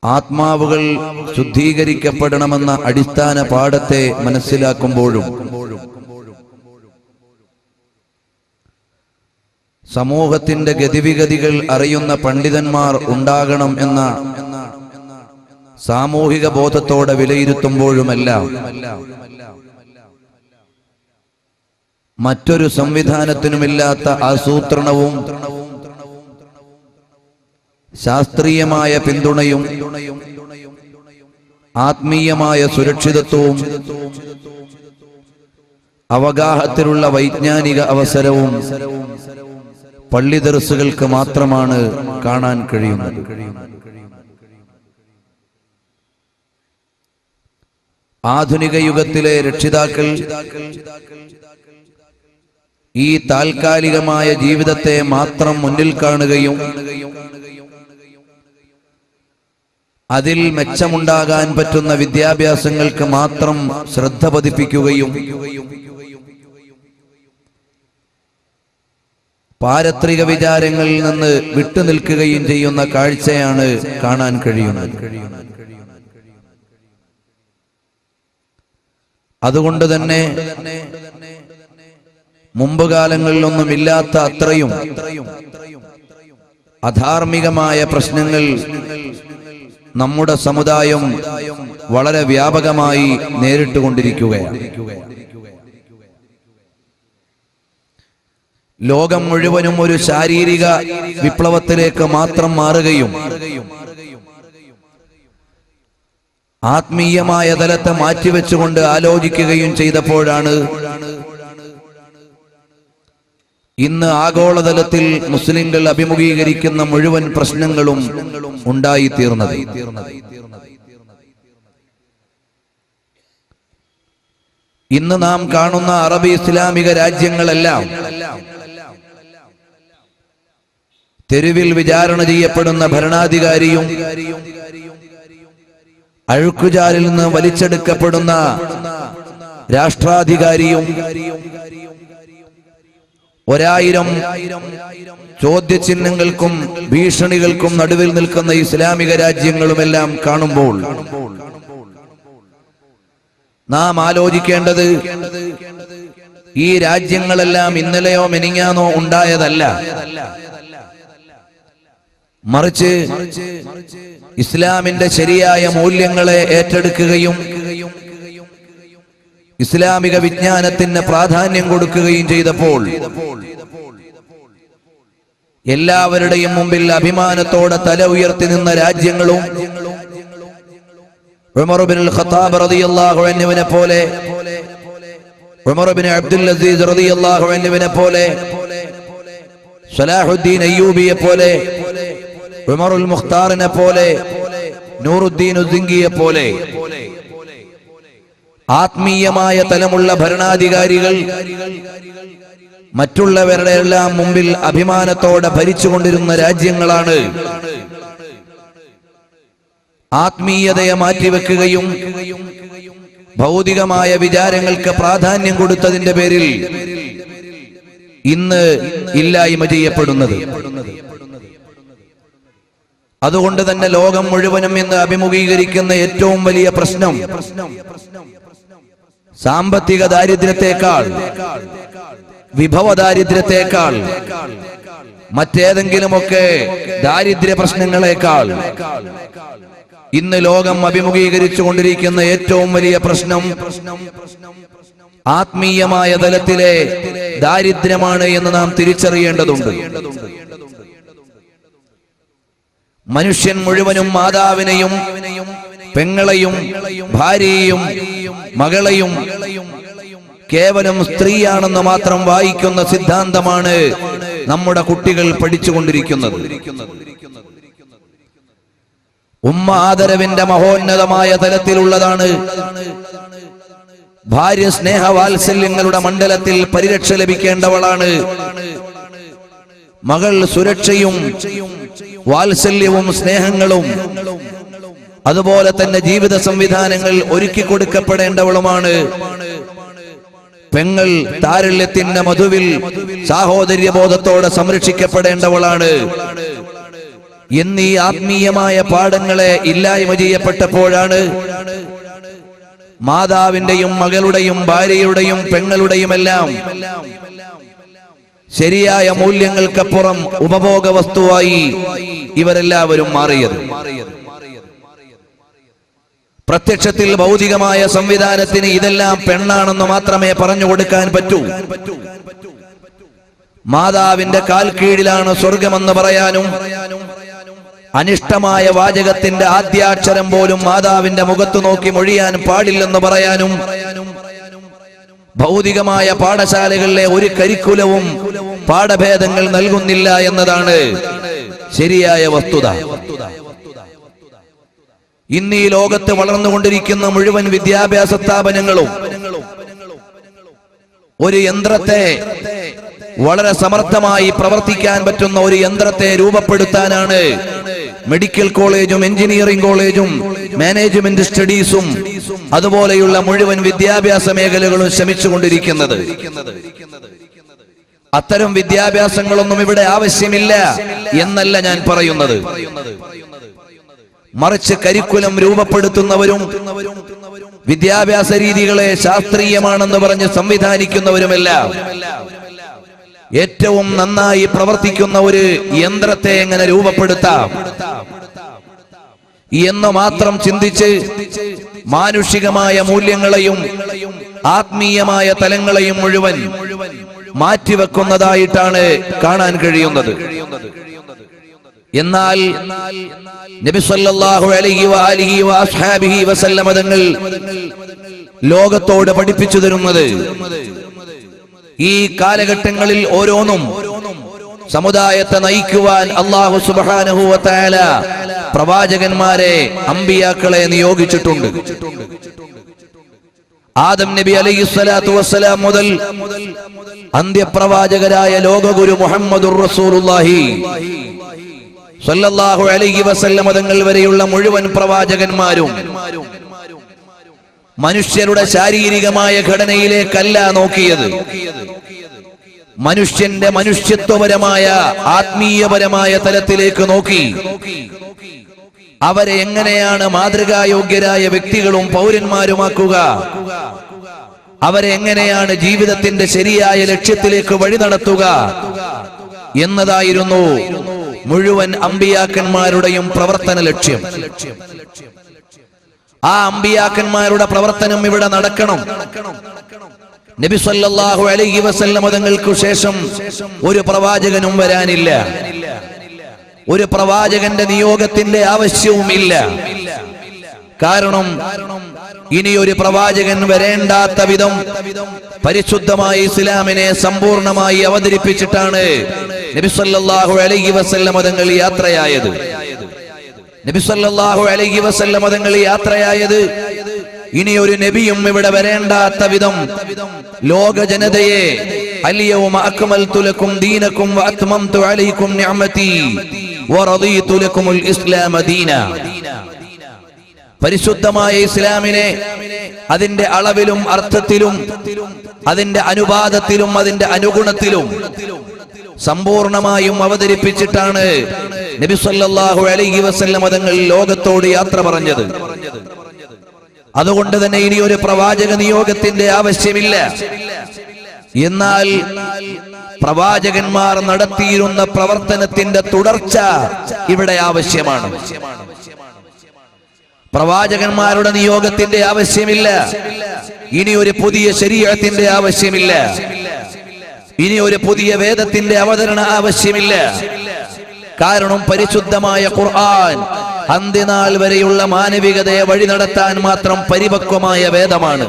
ആത്മാവുകൾ ശുദ്ധീകരിക്കപ്പെടണമെന്ന അടിസ്ഥാന പാഠത്തെ മനസ്സിലാക്കുമ്പോഴും സമൂഹത്തിന്റെ ഗതിവിഗതികൾ അറിയുന്ന പണ്ഡിതന്മാർ ഉണ്ടാകണം എന്ന സാമൂഹിക ബോധത്തോടെ വിലയിരുത്തുമ്പോഴുമെല്ലാം മറ്റൊരു സംവിധാനത്തിനുമില്ലാത്ത ആസൂത്രണവും ശാസ്ത്രീയമായ പിന്തുണയും ആത്മീയമായ സുരക്ഷിതത്വവും അവഗാഹത്തിലുള്ള വൈജ്ഞാനിക അവസരവും പള്ളി ദർസുകൾക്ക് മാത്രമാണ് കാണാൻ കഴിയുന്നത്. ആധുനിക യുഗത്തിലെ രക്ഷിതാക്കൾ ഈ താൽക്കാലികമായ ജീവിതത്തെ മാത്രം മുന്നിൽ കാണുകയും അതിൽ മെച്ചമുണ്ടാകാൻ പറ്റുന്ന വിദ്യാഭ്യാസങ്ങൾക്ക് മാത്രം ശ്രദ്ധ പതിപ്പിക്കുകയും പാരത്രിക വിചാരങ്ങളിൽ നിന്ന് വിട്ടുനിൽക്കുകയും ചെയ്യുന്ന കാഴ്ചയാണ് കാണാൻ കഴിയുന്നത്. അതുകൊണ്ട് തന്നെ മുമ്പ് കാലങ്ങളിലൊന്നും ഇല്ലാത്ത അത്രയും അധാർമികമായ പ്രശ്നങ്ങൾ നമ്മുടെ സമുദായം വളരെ വ്യാപകമായി നേരിട്ടുകൊണ്ടിരിക്കുകയാണ്. ലോകം മുഴുവനും ഒരു ശാരീരിക വിപ്ലവത്തിലേക്ക് മാത്രം മാറുകയും ആത്മീയമായ തലത്തെ മാറ്റിവെച്ചുകൊണ്ട് ആലോചിക്കുകയും ചെയ്തപ്പോഴാണ് ഇന്ന് ആഗോളതലത്തിൽ മുസ്ലിങ്ങൾ അഭിമുഖീകരിക്കുന്ന മുഴുവൻ പ്രശ്നങ്ങളും ഉണ്ടായിത്തീർന്നത്. ഇന്ന് നാം കാണുന്ന അറബി ഇസ്ലാമിക രാജ്യങ്ങളെല്ലാം തെരുവിൽ വിചാരണ ചെയ്യപ്പെടുന്ന ഭരണാധികാരിയും അഴുക്കുചാലിൽ നിന്ന് വലിച്ചെടുക്കപ്പെടുന്ന രാഷ്ട്രാധികാരിയും 1000 ചോദ്യചിഹ്നങ്ങൾക്കും ഭീഷണികൾക്കും നടുവിൽ നിൽക്കുന്ന ഇസ്ലാമിക രാജ്യങ്ങളുമെല്ലാം കാണുമ്പോൾ നാം ആലോചിക്കേണ്ടത് ഈ രാജ്യങ്ങളെല്ലാം ഇന്നലെയോ മെനിങ്ങാനോ ഉണ്ടായതല്ല, മറിച്ച് ഇസ്ലാമിന്റെ ശരിയായ മൂല്യങ്ങളെ ഏറ്റെടുക്കുകയും ഇസ്ലാമിക വിജ്ഞാനത്തിന് പ്രാധാന്യം കൊടുക്കുകയും ചെയ്തപ്പോൾ എല്ലാവരുടെയും മുമ്പിൽ അഭിമാനത്തോടെ തല ഉയർത്തി നിന്ന രാജ്യങ്ങളും ഉമർ ഇബ്നുൽ ഖത്താബ് റളിയല്ലാഹു അൻഹുവിനെ പോലെ, ഉമർ ഇബ്നു അബ്ദുൽ അസീസ് റളിയല്ലാഹു അൻഹുവിനെ പോലെ, സലാഹുദ്ദീൻ അയ്യൂബിയെ പോലെ, ഉമറുൽ മുഖ്താറിനെ പോലെ, നൂറുദ്ദീൻ ഉസിംഗിയെ പോലെ ആത്മീയമായ തലമുള്ള ഭരണാധികാരികൾ മറ്റുള്ളവരുടെ എല്ലാം മുമ്പിൽ അഭിമാനത്തോടെ ഭരിച്ചുകൊണ്ടിരുന്ന രാജ്യങ്ങളാണ്. ആത്മീയതയെ മാറ്റിവെക്കുകയും ഭൗതികമായ വിചാരങ്ങൾക്ക് പ്രാധാന്യം കൊടുത്തതിന്റെ പേരിൽ ഇന്ന് ഇല്ലായ്മ ചെയ്യപ്പെടുന്നത്. അതുകൊണ്ട് തന്നെ ലോകം മുഴുവനും ഇന്ന് അഭിമുഖീകരിക്കുന്ന ഏറ്റവും വലിയ പ്രശ്നം സാമ്പത്തിക ദാരിദ്ര്യത്തെക്കാൾ, വിഭവ ദാരിദ്ര്യത്തെക്കാൾ, മറ്റേതെങ്കിലുമൊക്കെ ദാരിദ്ര്യ പ്രശ്നങ്ങളെക്കാൾ ഇന്ന് ലോകം അഭിമുഖീകരിച്ചു കൊണ്ടിരിക്കുന്ന ഏറ്റവും വലിയ പ്രശ്നം ആത്മീയമായ തലത്തിലെ ദാരിദ്ര്യമാണ് എന്ന് നാം തിരിച്ചറിയേണ്ടതുണ്ട്. മനുഷ്യൻ മുഴുവനും മാതാവിനെയും പെങ്ങളെയും ഭാര്യയെയും മകളെയും കേവലം സ്ത്രീയാണെന്ന് മാത്രം വായിക്കുന്ന സിദ്ധാന്തമാണ് നമ്മുടെ കുട്ടികൾ പഠിച്ചുകൊണ്ടിരിക്കുന്നത്. ഉമ്മ ആദരവിന്റെ മഹോന്നതമായ തലത്തിലുള്ളതാണ്. ഭാര്യ സ്നേഹവാത്സല്യങ്ങളുടെ മണ്ഡലത്തിൽ പരിരക്ഷ ലഭിക്കേണ്ടവളാണ്. മകൾ സുരക്ഷയും വാത്സല്യവും സ്നേഹങ്ങളും അതുപോലെ തന്നെ ജീവിത സംവിധാനങ്ങൾ ഒരുക്കി കൊടുക്കപ്പെടേണ്ടവളുമാണ്. പെങ്ങൾ താരല്യത്തിന്റെ മധുവിൽ സാഹോദര്യബോധത്തോടെ സംരക്ഷിക്കപ്പെടേണ്ടവളാണ്. എന്നീ ആത്മീയമായ പാഠങ്ങളെ ഇല്ലായ്മ ചെയ്യപ്പെട്ടപ്പോഴാണ് മാതാവിന്റെയും മകളുടെയും ഭാര്യയുടെയും പെങ്ങളുടെയുമെല്ലാം ശരിയായ മൂല്യങ്ങൾക്കപ്പുറം ഉപഭോഗ വസ്തുവായി ഇവരെല്ലാവരും മാറിയത്. പ്രത്യക്ഷത്തിൽ ഭൗതികമായ സംവിധാനത്തിന് ഇതെല്ലാം പെണ്ണാണെന്ന് മാത്രമേ പറഞ്ഞു കൊടുക്കാൻ പറ്റൂ. മാതാവിന്റെ കാൽ കീഴിലാണ് സ്വർഗമെന്ന് പറയാനും അനിഷ്ടമായ വാചകത്തിന്റെ ആദ്യാക്ഷരം പോലും മാതാവിന്റെ മുഖത്ത് നോക്കി മൊഴിയാൻ പാടില്ലെന്ന് പറയാനും ഭൗതികമായ പാഠശാലകളിലെ ഒരു കരിക്കുലവും പാഠഭേദങ്ങൾ നൽകുന്നില്ല എന്നതാണ് ശരിയായ വസ്തുത. ഇന്ന് ഈ ലോകത്ത് വളർന്നുകൊണ്ടിരിക്കുന്ന മുഴുവൻ വിദ്യാഭ്യാസ സ്ഥാപനങ്ങളും ഒരു യന്ത്രത്തെ, വളരെ സമർത്ഥമായി പ്രവർത്തിക്കാൻ പറ്റുന്ന ഒരു യന്ത്രത്തെ രൂപപ്പെടുത്താനാണ് മെഡിക്കൽ കോളേജും എഞ്ചിനീയറിംഗ് കോളേജും മാനേജ്മെന്റ് സ്റ്റഡീസും അതുപോലെയുള്ള മുഴുവൻ വിദ്യാഭ്യാസ മേഖലകളും ശ്രമിച്ചുകൊണ്ടിരിക്കുന്നത്. അത്തരം വിദ്യാഭ്യാസങ്ങളൊന്നും ഇവിടെ ആവശ്യമില്ല എന്നല്ല ഞാൻ പറയുന്നത്. മറിച്ച് കരിക്കുലം രൂപപ്പെടുത്തുന്നവരും വിദ്യാഭ്യാസ രീതികളെ ശാസ്ത്രീയമാണെന്ന് പറഞ്ഞ് സംവിധാനിക്കുന്നവരുമെല്ലാം ഏറ്റവും നന്നായി പ്രവർത്തിക്കുന്ന ഒരു യന്ത്രത്തെ എങ്ങനെ രൂപപ്പെടുത്താം എന്ന് മാത്രം ചിന്തിച്ച് മാനുഷികമായ മൂല്യങ്ങളെയും ആത്മീയമായ തലങ്ങളെയും മുഴുവൻ മാറ്റിവെക്കുന്നതായിട്ടാണ് കാണാൻ കഴിയുന്നത്. എന്നാൽ നബി സല്ലല്ലാഹു അലൈഹി വആലിഹി വഅസ്ഹാബിഹി വസല്ലമ തങ്ങൾ ലോകത്തോട് പഠിപ്പിച്ചു തരുന്നത് ഈ കാലഘട്ടങ്ങളിൽ ഓരോന്നും സമുദായത്തെ നയിക്കുവാൻ അല്ലാഹു സുബ്ഹാനഹു വ തആല പ്രവാചകന്മാരെ, അമ്പിയാക്കളെ നിയോഗിച്ചിട്ടുണ്ട്. ആദം നബി അലൈഹിസ്സലാത്തു വസ്സലാം മുതൽ അന്ത്യപ്രവാചകരായ ലോകഗുരു മുഹമ്മദുർ റസൂലുള്ളാഹി സല്ലല്ലാഹു അലൈഹി വസല്ലമ തങ്ങൾ വരെയുള്ള മുഴുവൻ പ്രവാചകന്മാരും മനുഷ്യരുടെ ശാരീരികമായ ഘടനയിലേക്കല്ല നോക്കിയത്, മനുഷ്യന്റെ മനുഷ്യത്വപരമായ ആത്മീയപരമായ തലത്തിലേക്ക് നോക്കി അവരെ എങ്ങനെയാണ് മാതൃകായോഗ്യരായ വ്യക്തികളും പൗരന്മാരുമാക്കുക, അവരെ എങ്ങനെയാണ് ജീവിതത്തിന്റെ ശരിയായ ലക്ഷ്യത്തിലേക്ക് വഴി നടത്തുക എന്നതായിരുന്നു മുഴുവൻ അമ്പിയാക്കന്മാരുടെയും പ്രവർത്തന ലക്ഷ്യം. ആ അമ്പിയാക്കന്മാരുടെ പ്രവർത്തനം ഇവിടെ നടക്കണം. നബി സല്ലല്ലാഹു അലൈഹി വസല്ലം തങ്ങൾക്ക് ശേഷം ഒരു പ്രവാചകനും വരാനില്ല, ഒരു പ്രവാചകന്റെ നിയോഗത്തിന്റെ ആവശ്യവുമില്ല. കാരണം ഇനി ഒരു പ്രവാചകൻ വരേണ്ടാത്ത വിധം പരിശുദ്ധമായ ഇസ്ലാമിനെ സമ്പൂർണമായി അവതരിപ്പിച്ചിട്ടാണ് നബി സല്ലല്ലാഹു അലൈഹി വസല്ലം തങ്ങൾ യാത്രയായത്. നബി സല്ലല്ലാഹു അലൈഹി വസല്ലം തങ്ങൾ യാത്രയായത് ഇനി ഒരു നബിയും ഇവിടെ വരേണ്ടാത്ത വിധം ലോക ജനതയെ അൽയൗമ അക്മൽതു ലക്കും ദീനക്കും വഅത്മംതു അലൈക്കും നിഅമതി വറദീതു ലക്കുമുൽ ഇസ്ലാമ ദീന, പരിശുദ്ധമായ ഇസ്ലാമിനെ അതിന്റെ അളവിലും അർത്ഥത്തിലും അതിന്റെ അനുപാതത്തിലും അതിന്റെ അനുഗുണത്തിലും സമ്പൂർണമായും അവതരിപ്പിച്ചിട്ടാണ് നബി സല്ലല്ലാഹു അലൈഹി വസല്ലം തങ്ങൾ ലോകത്തോട് യാത്ര പറഞ്ഞത്. അതുകൊണ്ട് തന്നെ ഇനി ഒരു പ്രവാചക നിയോഗത്തിന്റെ ആവശ്യമില്ല. എന്നാൽ പ്രവാചകന്മാർ നടത്തിയിരുന്ന പ്രവർത്തനത്തിന്റെ തുടർച്ച ഇവിടെ ആവശ്യമാണ്. പ്രവാചകന്മാരുടെ നിയോഗത്തിന്റെ ആവശ്യമില്ല, ഇനി ഒരു പുതിയ ശരീഅത്തിന്റെ ആവശ്യമില്ല, ഇനി ഒരു പുതിയ വേദത്തിന്റെ അവതരണ ആവശ്യമില്ല. കാരണം പരിശുദ്ധമായ ഖുർആൻ അന്ത്യനാൾ വരെയുള്ള മാനവികതയെ വഴി നടത്താൻ മാത്രം പരിപക്വമായ വേദമാണ്.